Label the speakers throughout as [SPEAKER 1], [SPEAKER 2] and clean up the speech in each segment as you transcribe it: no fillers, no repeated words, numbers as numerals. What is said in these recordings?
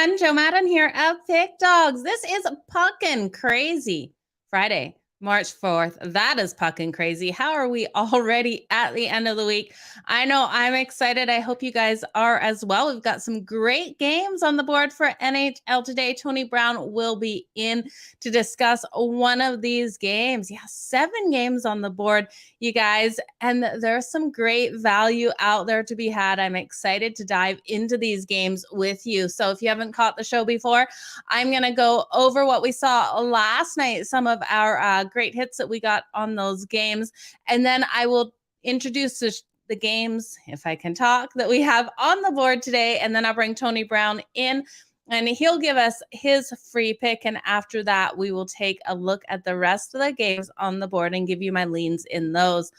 [SPEAKER 1] everyone. Joe Madden here of Pickdawgz. This is Puckin Crazy Friday, March 4th. That is Puckin Crazy. How are we already at the end of the week? I know I'm excited. I hope you guys are as well. We've got some great games on the board for NHL today. Tony Brown will be in to discuss one of these games. Yeah, 7 games on the board, you guys, and there's some great value out there to be had. I'm excited to dive into these games with you. So if you haven't caught the show before, I'm going to go over what we saw last night, some of our great hits that we got on those games, and then I will introduce the games, if I can talk, that we have on the board today, and then I'll bring Tony Brown in and he'll give us his free pick. And after that, we will take a look at the rest of the games on the board and give you my leans in those.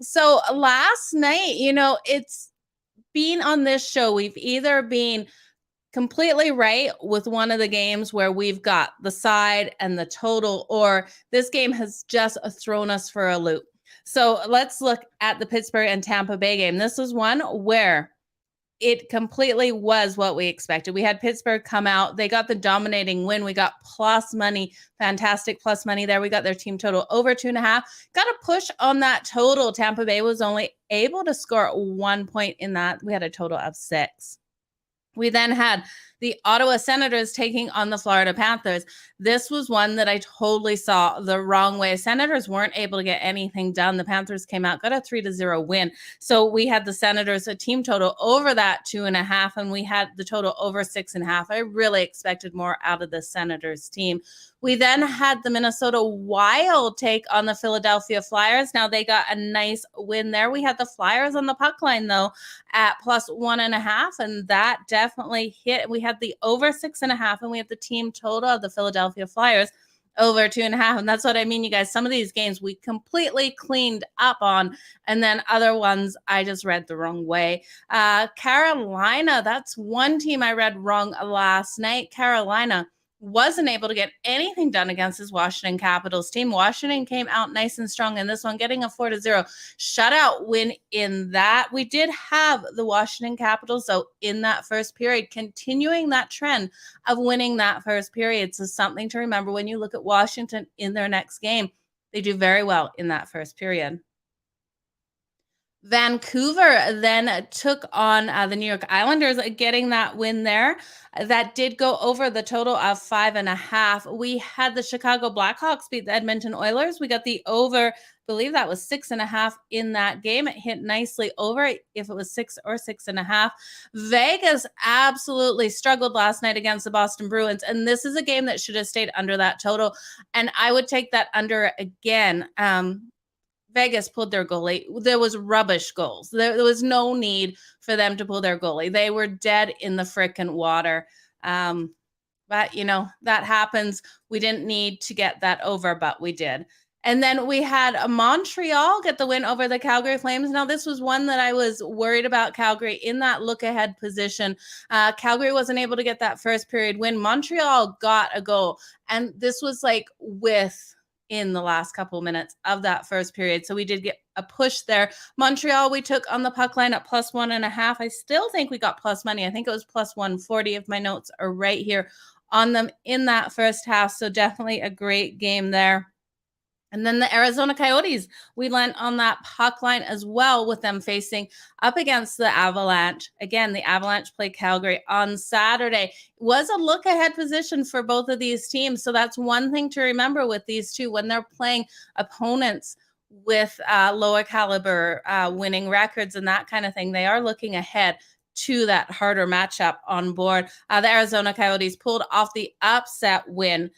[SPEAKER 1] So last night, it's been on this show, we've either been completely right with one of the games where we've got the side and the total, or this game has just thrown us for a loop. So let's look at the Pittsburgh and Tampa Bay game. This was one where it completely was what we expected. We had Pittsburgh come out. They got the dominating win. We got plus money, fantastic plus money there. We got their team total over 2.5. Got a push on that total. Tampa Bay was only able to score 1 point in that. We had a total of 6. We then had the Ottawa Senators taking on the Florida Panthers. This was one that I totally saw the wrong way. Senators weren't able to get anything done. The Panthers came out, got a 3-0 win. So we had the Senators, a team total over that 2.5, and we had the total over 6.5. I really expected more out of the Senators team. We then had the Minnesota Wild take on the Philadelphia Flyers. Now they got a nice win there. We had the Flyers on the puck line, though, at plus 1.5, and that definitely hit. We had the over 6.5, and we had the team total of the Philadelphia Flyers over 2.5. And that's what I mean, you guys. Some of these games we completely cleaned up on, and then other ones I just read the wrong way. Carolina, that's one team I read wrong last night. Carolina wasn't able to get anything done against his Washington Capitals team. Washington came out nice and strong in this one, getting a 4-0 shutout win in that. We did have the Washington Capitals, though, in that first period, continuing that trend of winning that first period. So something to remember when you look at Washington in their next game. They do very well in that first period. Vancouver then took on the New York Islanders, getting that win there. That did go over the total of 5.5. We had the Chicago Blackhawks beat the Edmonton Oilers. We got the over, I believe that was 6.5 in that game. It hit nicely over if it was 6 or 6.5. Vegas absolutely struggled last night against the Boston Bruins, and this is a game that should have stayed under that total, and I would take that under again. Vegas pulled their goalie. There was rubbish goals. There was no need for them to pull their goalie. They were dead in the frickin' water. But, that happens. We didn't need to get that over, but we did. And then we had Montreal get the win over the Calgary Flames. Now, this was one that I was worried about Calgary in that look-ahead position. Calgary wasn't able to get that first period win. Montreal got a goal. And this was in the last couple minutes of that first period. So we did get a push there. Montreal, we took on the puck line at plus 1.5. I still think we got plus money. I think it was plus 140 if my notes are right here on them in that first half. So definitely a great game there. And then the Arizona Coyotes, we went on that puck line as well with them facing up against the Avalanche. Again, the Avalanche played Calgary on Saturday. It was a look-ahead position for both of these teams. So that's one thing to remember with these two when they're playing opponents with lower caliber winning records and that kind of thing. They are looking ahead to that harder matchup on board. The Arizona Coyotes pulled off the upset win.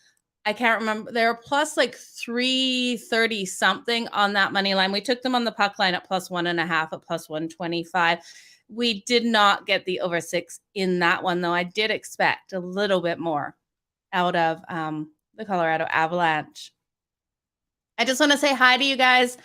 [SPEAKER 1] I can't remember. They were plus 330 something on that money line. We took them on the puck line at plus 1.5 at plus 125. We did not get the over 6 in that one, though. I did expect a little bit more out of the Colorado Avalanche. I just want to say hi to you guys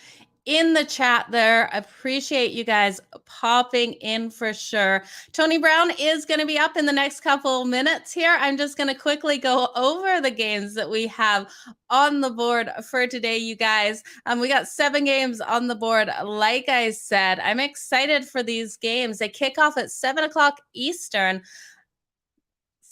[SPEAKER 1] in the chat there. Appreciate you guys popping in for sure. Tony Brown is going to be up in the next couple minutes here. I'm just going to quickly go over the games that we have on the board for today, you guys. We got 7 games on the board. Like I said, I'm excited for these games. They kick off at 7 o'clock Eastern.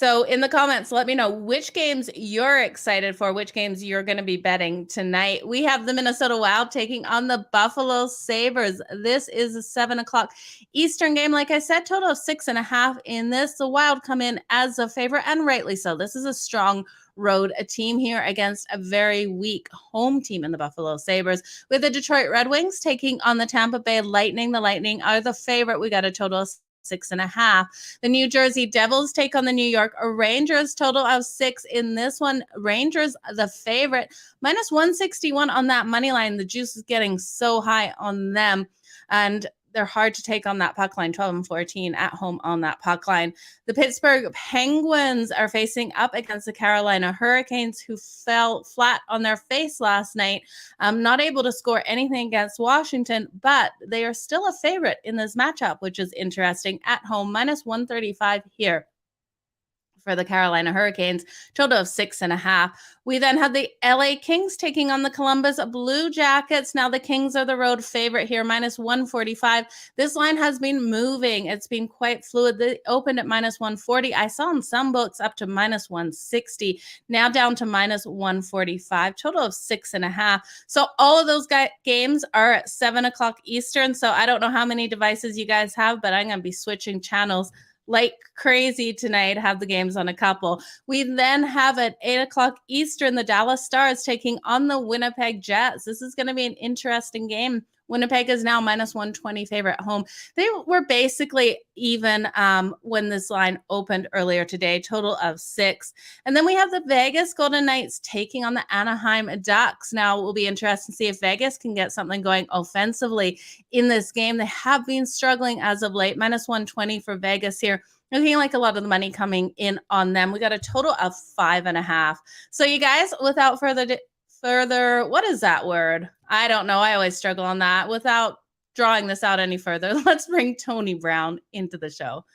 [SPEAKER 1] So in the comments, let me know which games you're excited for, which games you're going to be betting tonight. We have the Minnesota Wild taking on the Buffalo Sabres. This is a 7:00 Eastern game. Like I said, total of 6.5 in this. The Wild come in as a favorite, and rightly so. This is a strong road team here against a very weak home team in the Buffalo Sabres. With the Detroit Red Wings taking on the Tampa Bay Lightning. The Lightning are the favorite. We got a total of 6.5. The New Jersey Devils take on the New York Rangers, total of 6 in this one. Rangers, the favorite, minus 161 on that money line. The juice is getting so high on them, and they're hard to take on that puck line. 12-14 at home on that puck line. The Pittsburgh Penguins are facing up against the Carolina Hurricanes, who fell flat on their face last night. Not able to score anything against Washington, but they are still a favorite in this matchup, which is interesting. At home, minus 135 here for the Carolina Hurricanes, total of 6.5. We then have the LA Kings taking on the Columbus Blue Jackets. Now the Kings are the road favorite here, minus 145. This line has been moving. It's been quite fluid. They opened at minus 140. I saw in some books up to minus 160, now down to minus 145, total of 6.5. So all of those games are at 7:00 Eastern. So I don't know how many devices you guys have, but I'm going to be switching channels like crazy tonight, have the games on a couple. We then have at 8:00 Eastern, the Dallas Stars taking on the Winnipeg Jets. This is going to be an interesting game. Winnipeg is now minus 120 favorite at home. They were basically even when this line opened earlier today, total of 6. And then we have the Vegas Golden Knights taking on the Anaheim Ducks. Now it will be interesting to see if Vegas can get something going offensively in this game. They have been struggling as of late, minus 120 for Vegas here. Looking like a lot of the money coming in on them. We got a total of 5.5. So you guys, without further, what is that word? I don't know. I always struggle on that. Without drawing this out any further, let's bring Tony Brown into the show.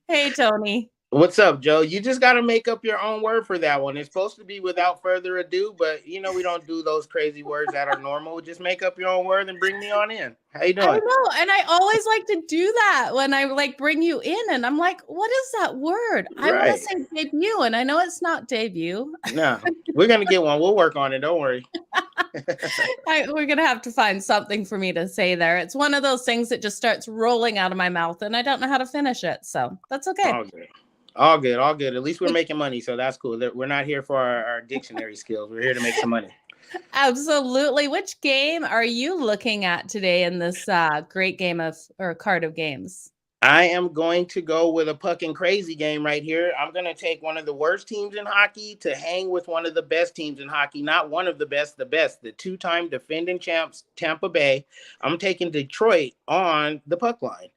[SPEAKER 1] Hey, Tony.
[SPEAKER 2] What's up, Joe? You just got to make up your own word for that one. It's supposed to be without further ado, but we don't do those crazy words that are normal. Just make up your own word and bring me on in. How you doing?
[SPEAKER 1] I know, and I always like to do that when I bring you in, and I'm like, what is that word? I want to say debut, and I know it's not debut.
[SPEAKER 2] No, we're going to get one. We'll work on it. Don't worry.
[SPEAKER 1] We're going to have to find something for me to say there. It's one of those things that just starts rolling out of my mouth, and I don't know how to finish it, so that's okay.
[SPEAKER 2] All good. At least we're making money, so that's cool. We're not here for our dictionary skills. We're here to make some money.
[SPEAKER 1] Absolutely. Which game are you looking at today in this great game card of games?
[SPEAKER 2] I am going to go with a Puckin crazy game right here. I'm going to take one of the worst teams in hockey to hang with one of the best teams in hockey. Not one of the best, the two-time defending champs, Tampa Bay. I'm taking Detroit on the puck line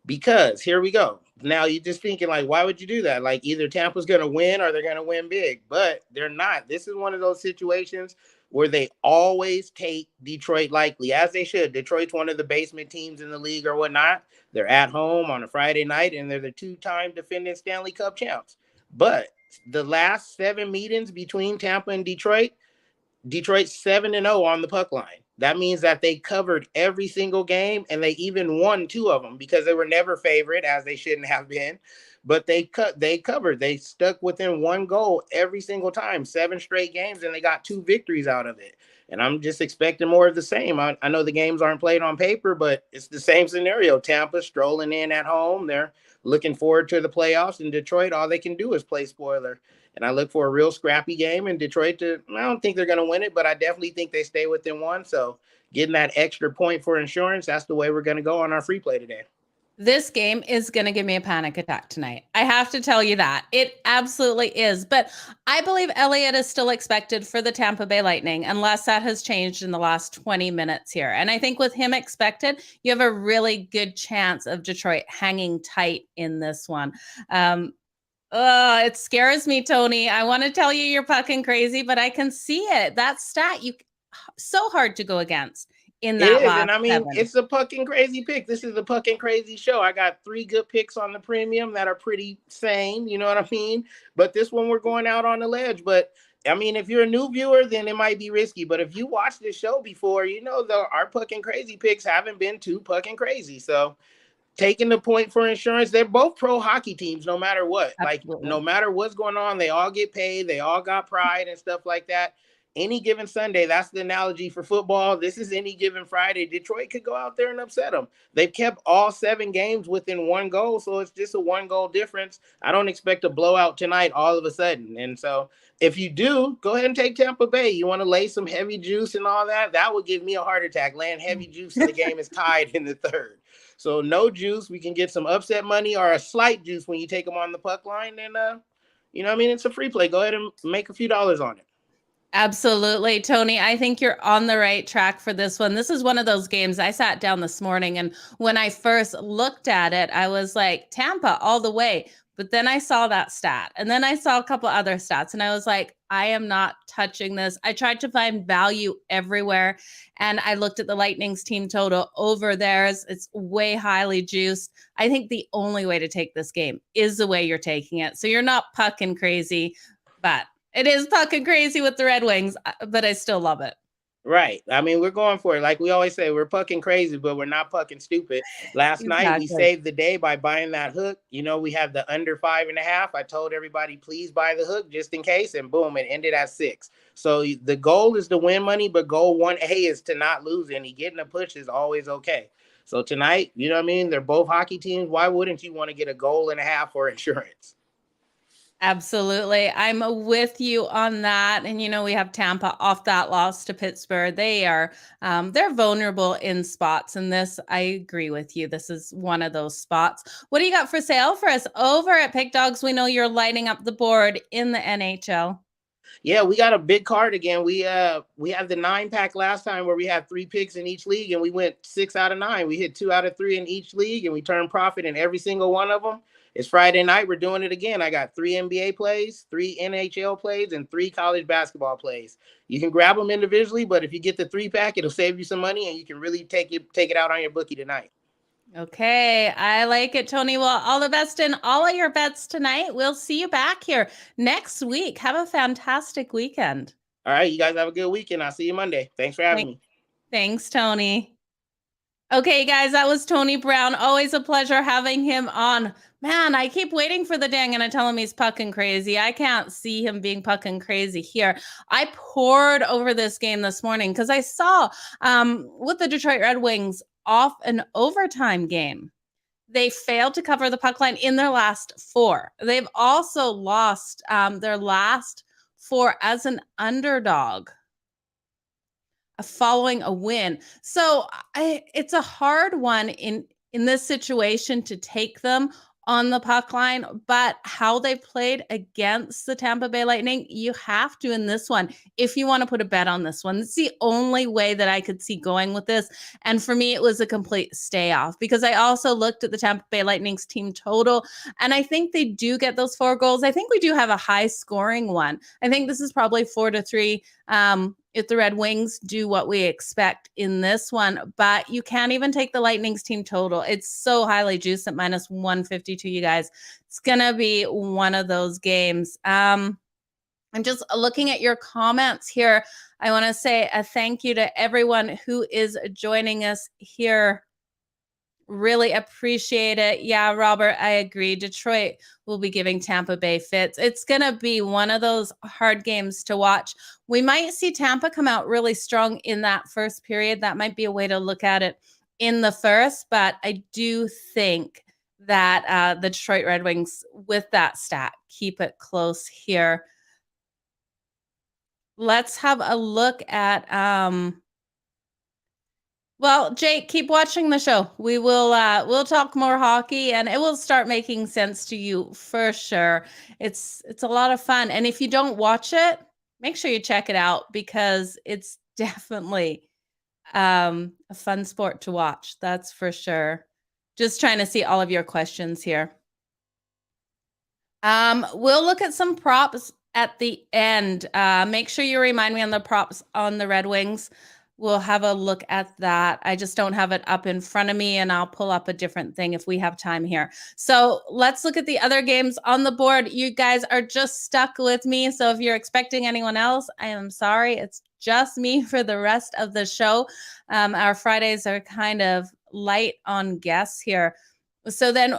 [SPEAKER 2] because here we go. Now you're just thinking, like, why would you do that? Like, either Tampa's going to win or they're going to win big, but they're not. This is one of those situations where they always take Detroit likely, as they should. Detroit's one of the basement teams in the league or whatnot. They're at home on a Friday night, and they're the two-time defending Stanley Cup champs. But the last 7 meetings between Tampa and Detroit's 7-0 on the puck line. That means that they covered every single game, and they even won 2 of them because they were never favored, as they shouldn't have been. But they covered. They stuck within 1 goal every single time, 7 straight games, and they got 2 victories out of it. And I'm just expecting more of the same. I know the games aren't played on paper, but it's the same scenario. Tampa strolling in at home. They're looking forward to the playoffs. In Detroit, all they can do is play spoiler. And I look for a real scrappy game in Detroit. I don't think they're going to win it, but I definitely think they stay within 1. So getting that extra point for insurance, that's the way we're going to go on our free play today.
[SPEAKER 1] This game is going to give me a panic attack tonight. I have to tell you that. It absolutely is. But I believe Elliott is still expected for the Tampa Bay Lightning, unless that has changed in the last 20 minutes here. And I think with him expected, you have a really good chance of Detroit hanging tight in this one. It scares me, Tony. I want to tell you you're Puckin crazy, but I can see it. That stat, so hard to go against. In that
[SPEAKER 2] it is, and I mean,
[SPEAKER 1] 7.
[SPEAKER 2] It's a Puckin crazy pick. This is the Puckin crazy show. I got 3 good picks on the premium that are pretty sane, you know what I mean? But this one, we're going out on the ledge. But I mean, if you're a new viewer, then it might be risky. But if you watched this show before, our Puckin crazy picks haven't been too Puckin crazy. So taking the point for insurance. They're both pro hockey teams, no matter what. Like,
[SPEAKER 1] Absolutely.
[SPEAKER 2] no matter what's going on, they all get paid. They all got pride and stuff like that. Any given Sunday, that's the analogy for football. This is any given Friday. Detroit could go out there and upset them. They've kept all 7 games within 1 goal, so it's just a 1 goal difference. I don't expect a blowout tonight all of a sudden. And so if you do, go ahead and take Tampa Bay. You want to lay some heavy juice and all that? That would give me a heart attack. Laying heavy juice and the game is tied in the third. So no juice. We can get some upset money or a slight juice when you take them on the puck line. And, you know what I mean? It's a free play. Go ahead and make a few dollars on it.
[SPEAKER 1] Absolutely, Tony. I think you're on the right track for this one. This is one of those games I sat down this morning, and when I first looked at it, I was like, Tampa all the way. But then I saw that stat, and then I saw a couple other stats, and I was like, I am not touching this. I tried to find value everywhere, and I looked at the Lightning's team total over theirs. It's way highly juiced. I think the only way to take this game is the way you're taking it. So you're not pucking crazy, but it is pucking crazy with the Red Wings, but I still love it.
[SPEAKER 2] Right. I mean, we're going for it. Like we always say, we're pucking crazy, but we're not pucking stupid. Last night, we saved the day by buying that hook. You know, we had the under 5.5. I told everybody, please buy the hook just in case. And boom, it ended at 6. So the goal is to win money, but goal 1A is to not lose any. Getting a push is always okay. So tonight, you know what I mean? They're both hockey teams. Why wouldn't you want to get a goal and a half for insurance?
[SPEAKER 1] Absolutely. I'm with you on that. And, you know, we have Tampa off that loss to Pittsburgh. They're vulnerable in spots. And this, I agree with you. This is one of those spots. What do you got for sale for us over at Pickdawgz? We know you're lighting up the board in the NHL.
[SPEAKER 2] Yeah, we got a big card again. We had the 9-pack last time where we had 3 picks in each league, and we went 6 out of 9. We hit 2 out of 3 in each league, and we turned profit in every single one of them. It's Friday night. We're doing it again. I got 3 NBA plays, 3 NHL plays, and 3 college basketball plays. You can grab them individually, but if you get the 3-pack, it'll save you some money, and you can really take it out on your bookie tonight.
[SPEAKER 1] Okay, I like it, Tony. Well, all the best in all of your bets tonight. We'll see you back here next week. Have a fantastic weekend.
[SPEAKER 2] All right, you guys have a good weekend. I'll see you Monday. Thanks for having me.
[SPEAKER 1] Thanks, Tony. Okay, guys, that was Tony Brown. Always a pleasure having him on. Man, I keep waiting for the day I'm going to tell him he's pucking crazy. I can't see him being pucking crazy here. I poured over this game this morning because I saw with the Detroit Red Wings off an overtime game, they failed to cover the puck line in their last 4. They've also lost their last 4 as an underdog following a win. So it's a hard one in this situation to take them on the puck line, but how they played against the Tampa Bay Lightning, you have to in this one if you want to put a bet on this one. It's the only way that I could see going with this. And for me, it was a complete stay off because I also looked at the Tampa Bay Lightning's team total, and I think they do get those 4 goals. I think we do have a high scoring one. I think this is probably 4-3. If the Red Wings do what we expect in this one, but you can't even take the Lightning's team total. It's so highly juiced at -152, you guys. It's going to be one of those games. I'm just looking at your comments here. I want to say a thank you to everyone who is joining us here. Really appreciate it. Yeah, Robert, I agree. Detroit will be giving Tampa Bay fits. It's going to be one of those hard games to watch. We might see Tampa come out really strong in that first period. That might be a way to look at it in the first, but I do think that the Detroit Red Wings, with that stat, keep it close here. Let's have a look at well, Jake, keep watching the show. We will we'll talk more hockey and it will start making sense to you for sure. It's a lot of fun. And if you don't watch it, make sure you check it out because it's definitely a fun sport to watch. That's for sure. Just trying to see all of your questions here. We'll look at some props at the end. Make sure you remind me on the props on the Red Wings. We'll have a look at that. I just don't have it up in front of me, and I'll pull up a different thing if we have time here. So let's look at the other games on the board. You guys are just stuck with me. So if you're expecting anyone else, I am sorry. It's just me for the rest of the show. Our Fridays are kind of light on guests here. So then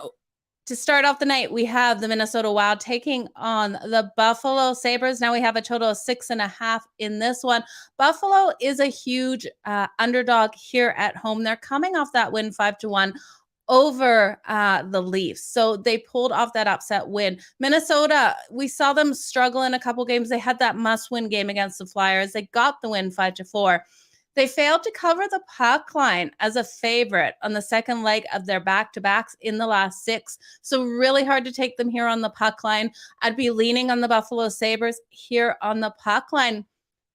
[SPEAKER 1] to start off the night, we have the Minnesota Wild taking on the Buffalo Sabres. Now we have a total of 6.5 in this one. Buffalo is a huge underdog here at home. They're coming off that win 5-1 over the Leafs. So they pulled off that upset win. Minnesota, we saw them struggle in a couple games. They had that must-win game against the Flyers. They got the win 5-4. They failed to cover the puck line as a favorite on the second leg of their back-to-backs in the last 6. So really hard to take them here on the puck line. I'd be leaning on the Buffalo Sabres here on the puck line.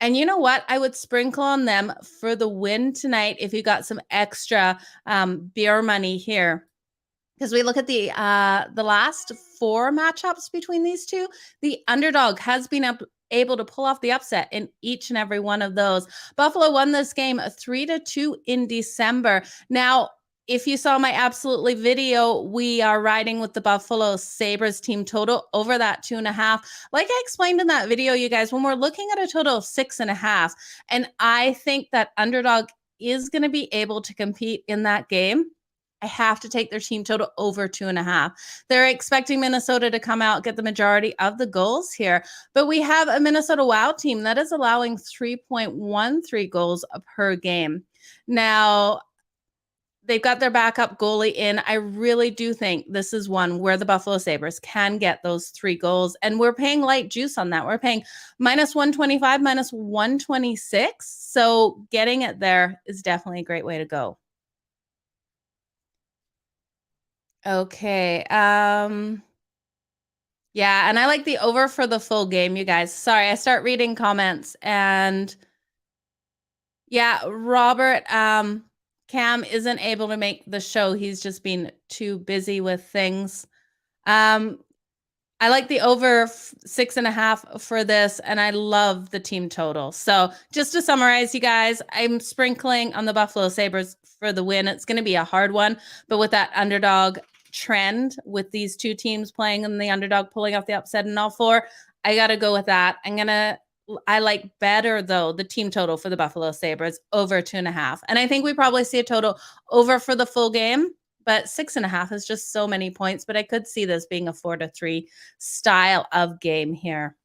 [SPEAKER 1] And you know what? I would sprinkle on them for the win tonight if you got some extra beer money here. Because we look at the last 4 matchups between these two, the underdog has been able to pull off the upset in each and every one of those. Buffalo won this game 3-2 in December. Now, if you saw my Absolutely video, we are riding with the Buffalo Sabres team total over that 2.5. Like I explained in that video, you guys, when we're looking at a total of 6.5, and I think that underdog is going to be able to compete in that game, I have to take their team total over 2.5. They're expecting Minnesota to come out, get the majority of the goals here. But we have a Minnesota Wild team that is allowing 3.13 goals per game. Now, they've got their backup goalie in. I really do think this is one where the Buffalo Sabres can get those 3 goals. And we're paying light juice on that. We're paying -125, -126. So getting it there is definitely a great way to go. Okay. Yeah, and I like the over for the full game, you guys. Sorry, I start reading comments and yeah, Robert Cam isn't able to make the show. He's just been too busy with things. I like the over 6.5 for this, and I love the team total. So just to summarize, you guys, I'm sprinkling on the Buffalo Sabres for the win. It's going to be a hard one, but with that underdog trend, with these two teams playing and the underdog pulling off the upset in all 4, I got to go with that. I like better, though, the team total for the Buffalo Sabres over 2.5. And I think we probably see a total over for the full game. But 6.5 is just so many points. But I could see this being a 4-3 style of game here.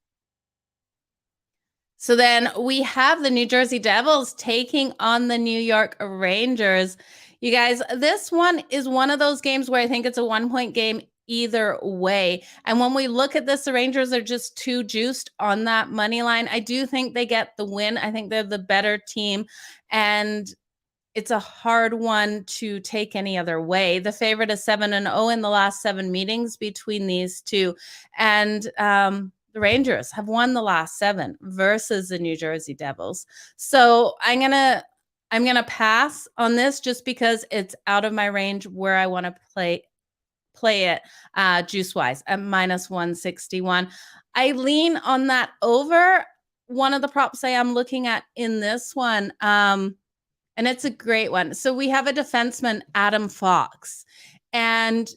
[SPEAKER 1] So then we have the New Jersey Devils taking on the New York Rangers. You guys, this one is one of those games where I think it's a 1-point game either way. And when we look at this, the Rangers are just too juiced on that money line. I do think they get the win. I think they're the better team. And it's a hard one to take any other way. The favorite is 7-0 in the last 7 meetings between these two. And the Rangers have won the last 7 versus the New Jersey Devils. So I'm gonna pass on this just because it's out of my range where I want to play it juice-wise at -161. I lean on that over. One of the props I am looking at in this one, and it's a great one. So we have a defenseman, Adam Fox, and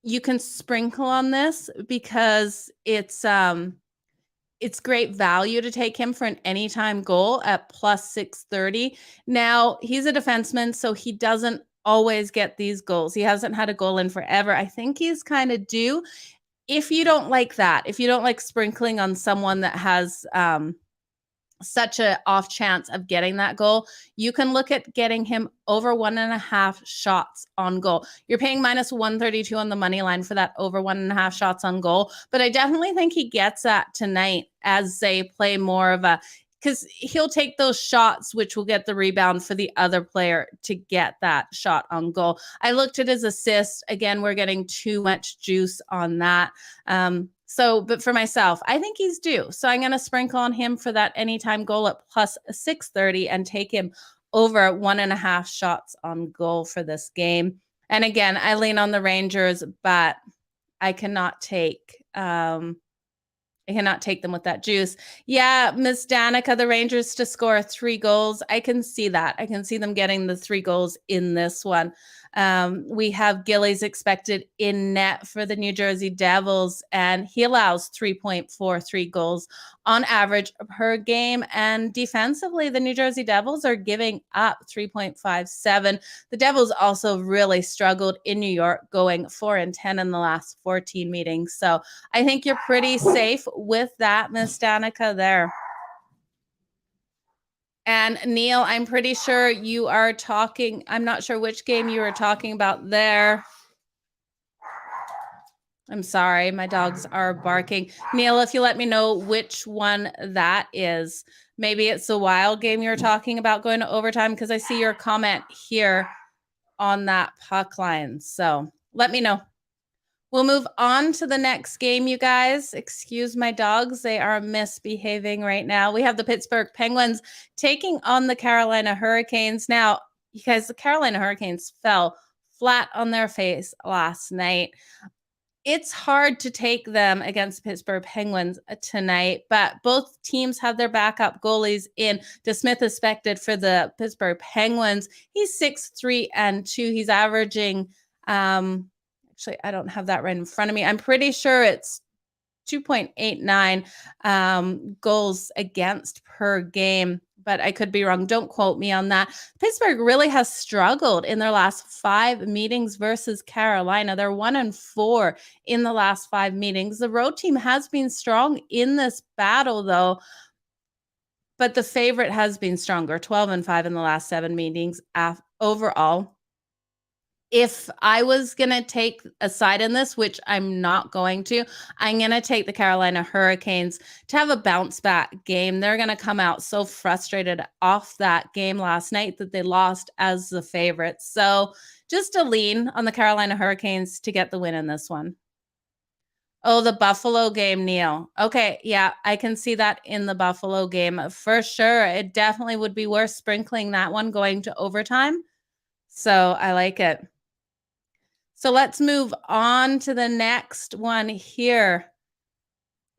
[SPEAKER 1] you can sprinkle on this because it's great value to take him for an anytime goal at +630. Now, he's a defenseman, so he doesn't always get these goals. He hasn't had a goal in forever. I think he's kind of due. If you don't like that, if you don't like sprinkling on someone that has such a off chance of getting that goal, you can look at getting him over 1.5 shots on goal. You're paying -132 on the money line for that over 1.5 shots on goal, but I definitely think he gets that tonight as they play more of a, because he'll take those shots, which will get the rebound for the other player to get that shot on goal. I looked at his assist. Again, we're getting too much juice on that. But for myself, I think he's due. So I'm going to sprinkle on him for that anytime goal at +630 and take him over 1.5 shots on goal for this game. And again, I lean on the Rangers, but I cannot take them with that juice. Yeah, Miss Danica, the Rangers to score 3 goals. I can see that. I can see them getting the 3 goals in this one. We have Gillies expected in net for the New Jersey Devils, and he allows 3.43 goals on average per game. And defensively, the New Jersey Devils are giving up 3.57. The Devils also really struggled in New York, going 4-10 in the last 14 meetings. So I think you're pretty safe with that, Miss Danica, there. And Neil, I'm pretty sure you are talking, I'm not sure which game you were talking about there. I'm sorry, my dogs are barking. Neil, if you let me know which one that is. Maybe it's the Wild game you were talking about going to overtime, because I see your comment here on that puck line. So let me know. We'll move on to the next game, you guys. Excuse my dogs. They are misbehaving right now. We have the Pittsburgh Penguins taking on the Carolina Hurricanes. Now, you guys, the Carolina Hurricanes fell flat on their face last night. It's hard to take them against the Pittsburgh Penguins tonight, but both teams have their backup goalies in. DeSmith is expected for the Pittsburgh Penguins. He's 6'3" He's averaging actually, I don't have that right in front of me. I'm pretty sure it's 2.89 goals against per game, but I could be wrong. Don't quote me on that. Pittsburgh really has struggled in their last 5 meetings versus Carolina. They're 1-4 in the last 5 meetings. The road team has been strong in this battle, though, but the favorite has been stronger, 12-5 in the last 7 meetings overall. If I was going to take a side in this, which I'm not going to, I'm going to take the Carolina Hurricanes to have a bounce back game. They're going to come out so frustrated off that game last night that they lost as the favorites. So just a lean on the Carolina Hurricanes to get the win in this one. Oh, the Buffalo game, Neil. Okay, yeah, I can see that in the Buffalo game for sure. It definitely would be worth sprinkling that one going to overtime. So I like it. So let's move on to the next one here.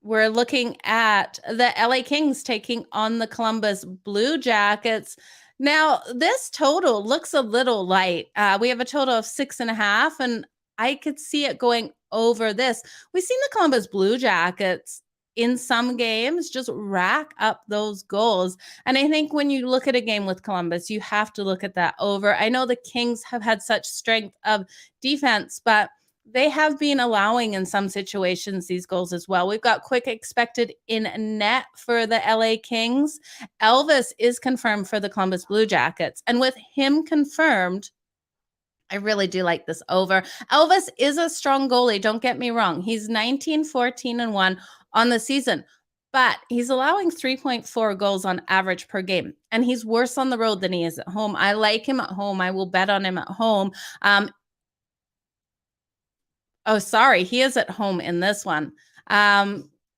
[SPEAKER 1] We're looking at the LA Kings taking on the Columbus Blue Jackets. Now, this total looks a little light. We have a total of 6.5, and I could see it going over this. We've seen the Columbus Blue Jackets in some games just rack up those goals. And I think when you look at a game with Columbus, you have to look at that over. I know the Kings have had such strength of defense, but they have been allowing in some situations these goals as well. We've got Quick expected in net for the LA Kings. Elvis is confirmed for the Columbus Blue Jackets. And with him confirmed, I really do like this over. Elvis is a strong goalie. Don't get me wrong. He's 19-14-1 on the season, but he's allowing 3.4 goals on average per game. And he's worse on the road than he is at home. I like him at home. I will bet on him at home. Oh, sorry. He is at home in this one.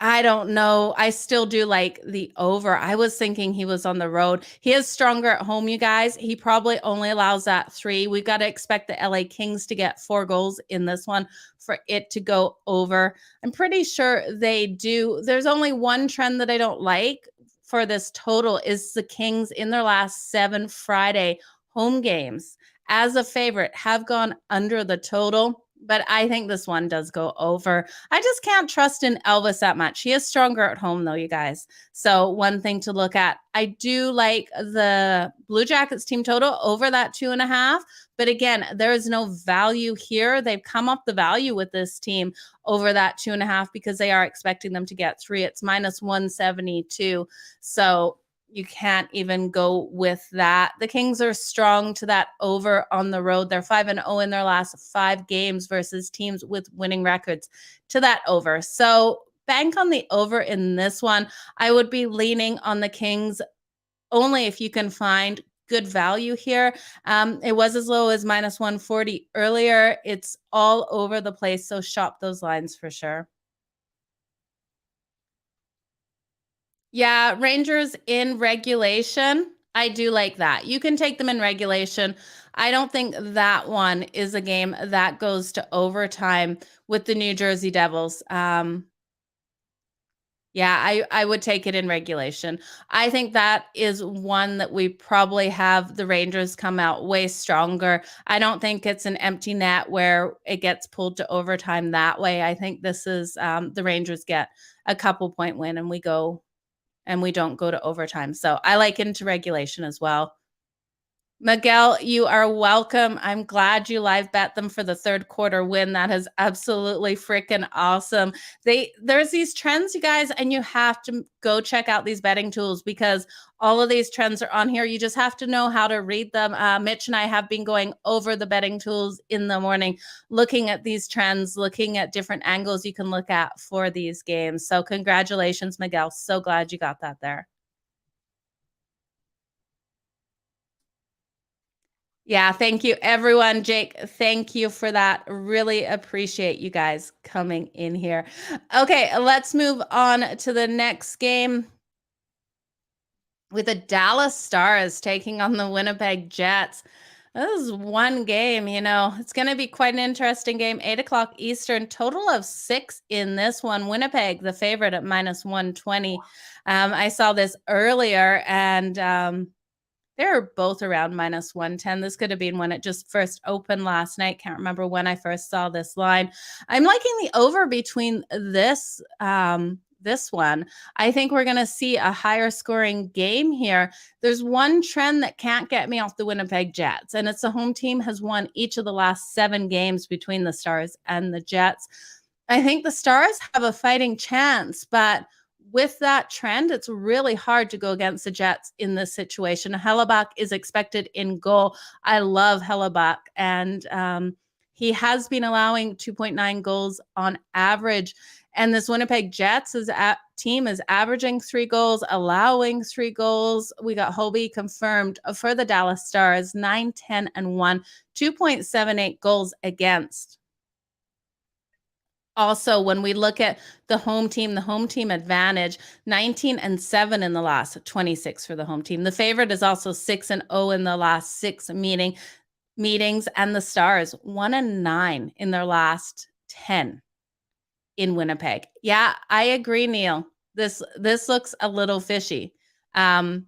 [SPEAKER 1] I don't know. I still do like the over. I was thinking he was on the road. He is stronger at home, you guys. He probably only allows that 3. We've got to expect the LA Kings to get 4 goals in this one for it to go over. I'm pretty sure they do. There's only one trend that I don't like for this total is the Kings in their last 7 Friday home games as a favorite have gone under the total. But I think this one does go over. I just can't trust in Elvis that much. He is stronger at home, though, you guys. So one thing to look at. I do like the Blue Jackets team total over that 2.5. But again, there is no value here. They've come up the value with this team over that 2.5 because they are expecting them to get 3. It's -172. So you can't even go with that. The Kings are strong to that over on the road. They're 5-0 in their last 5 games versus teams with winning records to that over. So bank on the over in this one. I would be leaning on the Kings only if you can find good value here. It was as low as -140 earlier. It's all over the place. So shop those lines for sure. Yeah, Rangers in regulation. I do like that. You can take them in regulation. I don't think that one is a game that goes to overtime with the New Jersey Devils. Yeah, I would take it in regulation. I think that is one that we probably have the Rangers come out way stronger. I don't think it's an empty net where it gets pulled to overtime that way. I think this is the Rangers get a couple point win and we don't go to overtime. So I like into regulation as well. Miguel, you are welcome. I'm glad you live bet them for the third quarter win. That is absolutely freaking awesome. There's these trends, you guys, and you have to go check out these betting tools because all of these trends are on here. You just have to know how to read them. Mitch and I have been going over the betting tools in the morning, looking at these trends, looking at different angles you can look at for these games. So congratulations, Miguel. So glad you got that there. Yeah, thank you, everyone. Jake, thank you for that. Really appreciate you guys coming in here. Okay, let's move on to the next game with the Dallas Stars taking on the Winnipeg Jets. This is one game, it's going to be quite an interesting game. 8 o'clock Eastern, total of 6 in this one. Winnipeg, the favorite at minus 120. I saw this earlier, and they're both around minus 110. This could have been when it just first opened last night. Can't remember when I first saw this line. I'm liking the over between this one. I think we're going to see a higher scoring game here. There's one trend that can't get me off the Winnipeg Jets, and it's the home team has won each of the last 7 games between the Stars and the Jets. I think the Stars have a fighting chance, but with that trend, it's really hard to go against the Jets in this situation. Hellebuck is expected in goal. I love Hellebuck, and he has been allowing 2.9 goals on average. And this Winnipeg Jets team is averaging 3 goals, allowing 3 goals. We got Hobie confirmed for the Dallas Stars, 9, 10, and 1, 2.78 goals against. Also, when we look at the home team advantage, 19 and 7 in the last 26 for the home team. The favorite is also 6 and 0 in the last 6 meetings, and the Stars 1 and 9 in their last 10 in Winnipeg. Yeah, I agree, Neil. This looks a little fishy. It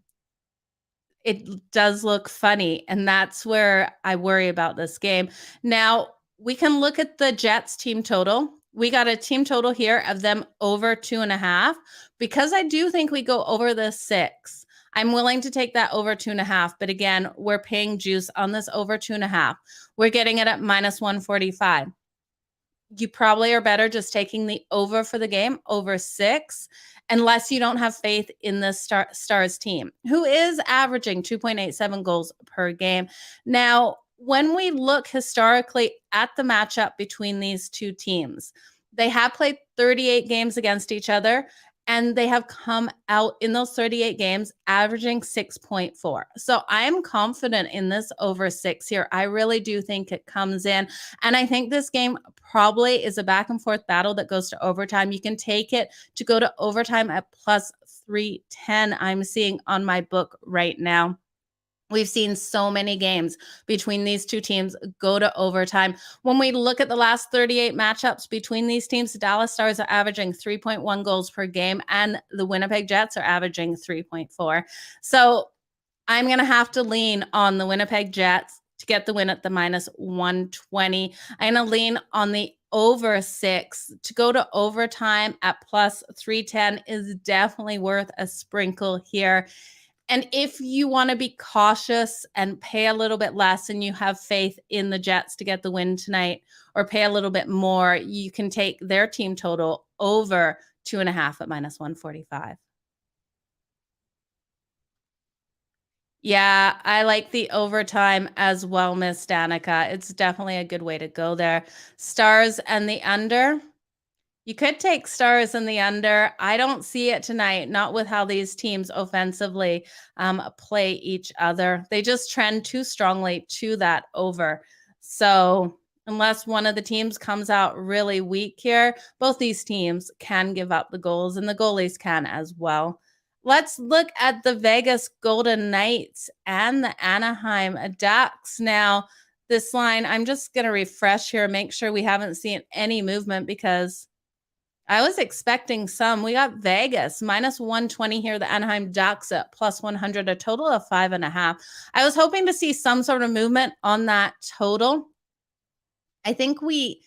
[SPEAKER 1] does look funny, and that's where I worry about this game. Now, we can look at the Jets team total. We got a team total here of them over 2.5. Because I do think we go over the 6, I'm willing to take that over 2.5. But again, we're paying juice on this over 2.5. We're getting it at minus 145. You probably are better just taking the over for the game, over 6, unless you don't have faith in the Stars team, who is averaging 2.87 goals per game. Now, when we look historically at the matchup between these two teams, they have played 38 games against each other, and they have come out in those 38 games averaging 6.4. So I am confident in this over 6 here. I really do think it comes in. And I think this game probably is a back and forth battle that goes to overtime. You can take it to go to overtime at plus 310. I'm seeing on my book right now. We've seen so many games between these two teams go to overtime. When we look at the last 38 matchups between these teams, the Dallas Stars are averaging 3.1 goals per game, and the Winnipeg Jets are averaging 3.4. So I'm going to have to lean on the Winnipeg Jets to get the win at the minus 120. I'm going to lean on the over 6 to go to overtime at plus 310 is definitely worth a sprinkle here. And if you want to be cautious and pay a little bit less and you have faith in the Jets to get the win tonight, or pay a little bit more, you can take their team total over 2.5 at minus 145. Yeah, I like the overtime as well, Miss Danica. It's definitely a good way to go there. Stars and the under. You could take Stars in the under. I don't see it tonight, not with how these teams offensively play each other. They just trend too strongly to that over. So unless one of the teams comes out really weak here, both these teams can give up the goals, and the goalies can as well. Let's look at the Vegas Golden Knights and the Anaheim Ducks. Now, this line, I'm just going to refresh here, make sure we haven't seen any movement because I was expecting some. We got Vegas minus 120 here. The Anaheim Ducks at plus 100, a total of 5.5. I was hoping to see some sort of movement on that total. I think we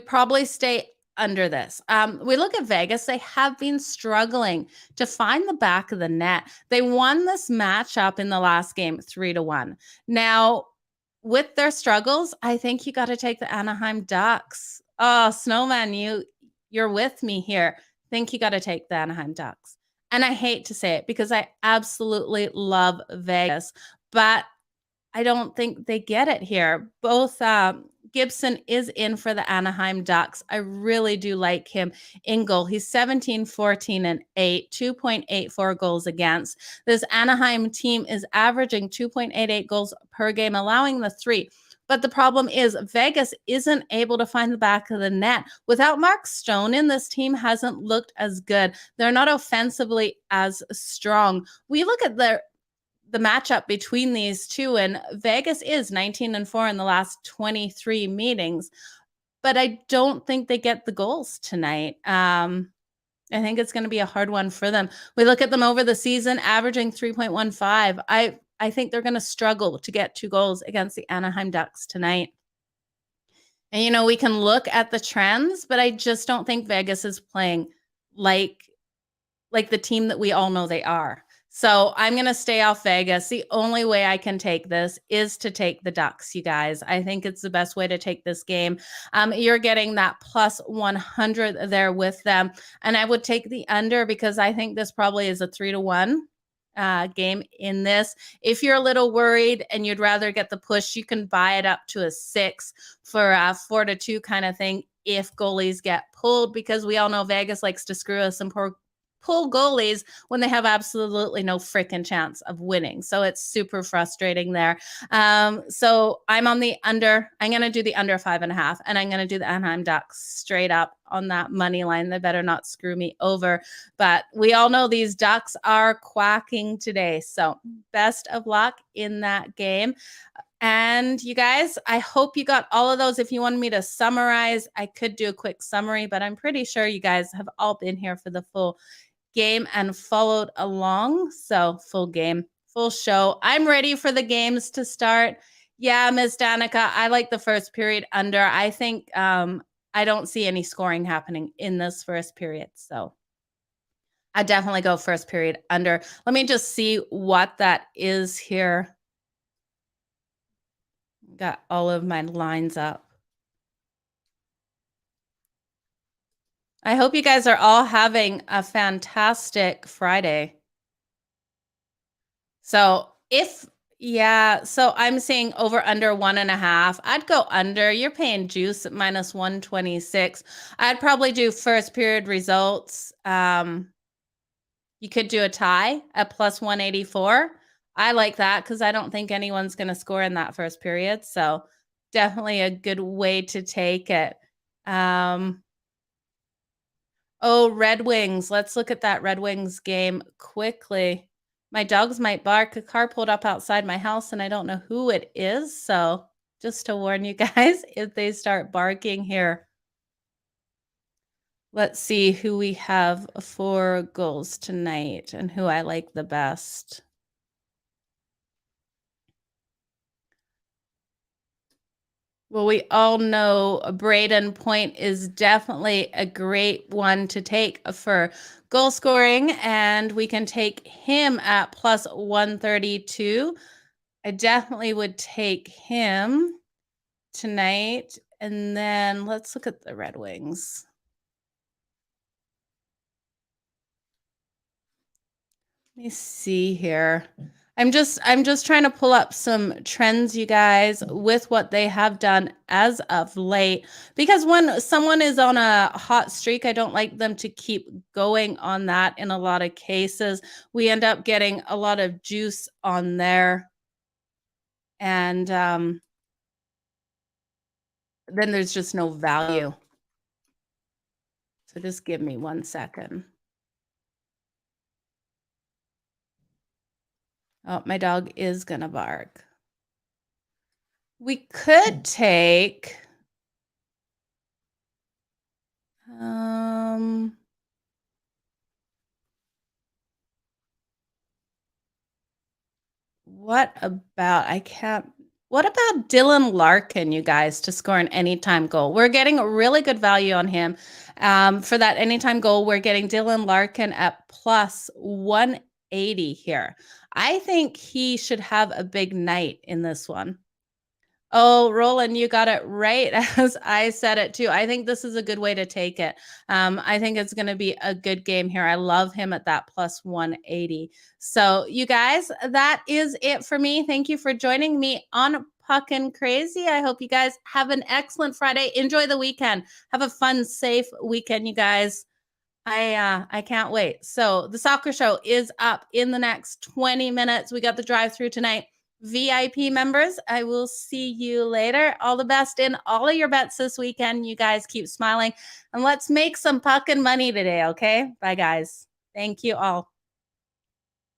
[SPEAKER 1] probably stay under this. We look at Vegas. They have been struggling to find the back of the net. They won this matchup in the last game 3-1. Now, with their struggles, I think you got to take the Anaheim Ducks. Oh, Snowman, you're with me here. Think you got to take the Anaheim Ducks. And I hate to say it because I absolutely love Vegas, but I don't think they get it here. Both Gibson is in for the Anaheim Ducks. I really do like him in goal. He's 17, 14, and 8, 2.84 goals against. This Anaheim team is averaging 2.88 goals per game, allowing the 3. But the problem is Vegas isn't able to find the back of the net. Without Mark Stone in, this team hasn't looked as good. They're not offensively as strong. We look at the matchup between these two, and Vegas is 19-4 in the last 23 meetings, but I don't think they get the goals tonight. I think it's going to be a hard one for them. We look at them over the season, averaging 3.15. I think they're going to struggle to get 2 goals against the Anaheim Ducks tonight. And, we can look at the trends, but I just don't think Vegas is playing like the team that we all know they are. So I'm going to stay off Vegas. The only way I can take this is to take the Ducks, you guys. I think it's the best way to take this game. You're getting that plus 100 there with them. And I would take the under because I think this probably is a 3-1 game in this. If you're a little worried and you'd rather get the push, you can buy it up to a 6 for a 4-2 kind of thing if goalies get pulled, because we all know Vegas likes to screw us and pull goalies when they have absolutely no freaking chance of winning. So it's super frustrating there. So I'm on the under. I'm going to do the under 5.5, and I'm going to do the Anaheim Ducks straight up on that money line. They better not screw me over. But we all know these Ducks are quacking today. So best of luck in that game. And you guys, I hope you got all of those. If you wanted me to summarize, I could do a quick summary, but I'm pretty sure you guys have all been here for the full game and followed along. So full game, full show. I'm ready for the games to start. Yeah, Ms. Danica, I like the first period under. I think I don't see any scoring happening in this first period. So I definitely go first period under. Let me just see what that is here. Got all of my lines up. I hope you guys are all having a fantastic Friday. So so I'm seeing over under 1.5. I'd go under. You're paying juice at minus 126. I'd probably do first period results. You could do a tie at plus 184. I like that because I don't think anyone's going to score in that first period. So definitely a good way to take it. Red Wings. Let's look at that Red Wings game quickly. My dogs might bark. A car pulled up outside my house, and I don't know who it is. So just to warn you guys, if they start barking here. Let's see who we have for goals tonight and who I like the best. Well, we all know Braden Point is definitely a great one to take for goal scoring, and we can take him at plus 132. I definitely would take him tonight. And then let's look at the Red Wings. Let me see here. I'm just trying to pull up some trends, you guys, with what they have done as of late. Because when someone is on a hot streak, I don't like them to keep going on that in a lot of cases. We end up getting a lot of juice on there. And then there's just no value. So just give me 1 second. Oh, my dog is going to bark. We could take, What about Dylan Larkin, you guys, to score an anytime goal? We're getting a really good value on him. For that anytime goal, we're getting Dylan Larkin at plus 180 here. I think he should have a big night in this one. Oh, Roland, you got it right as I said it too. I think this is a good way to take it. I think it's going to be a good game here. I love him at that plus 180. So, you guys, that is it for me. Thank you for joining me on Puckin' Crazy. I hope you guys have an excellent Friday. Enjoy the weekend. Have a fun, safe weekend, you guys. I can't wait. So, the soccer show is up in the next 20 minutes. We got the drive-through tonight. VIP members, I will see you later. All the best in all of your bets this weekend. You guys keep smiling and let's make some puckin' money today, okay? Bye, guys. Thank you all.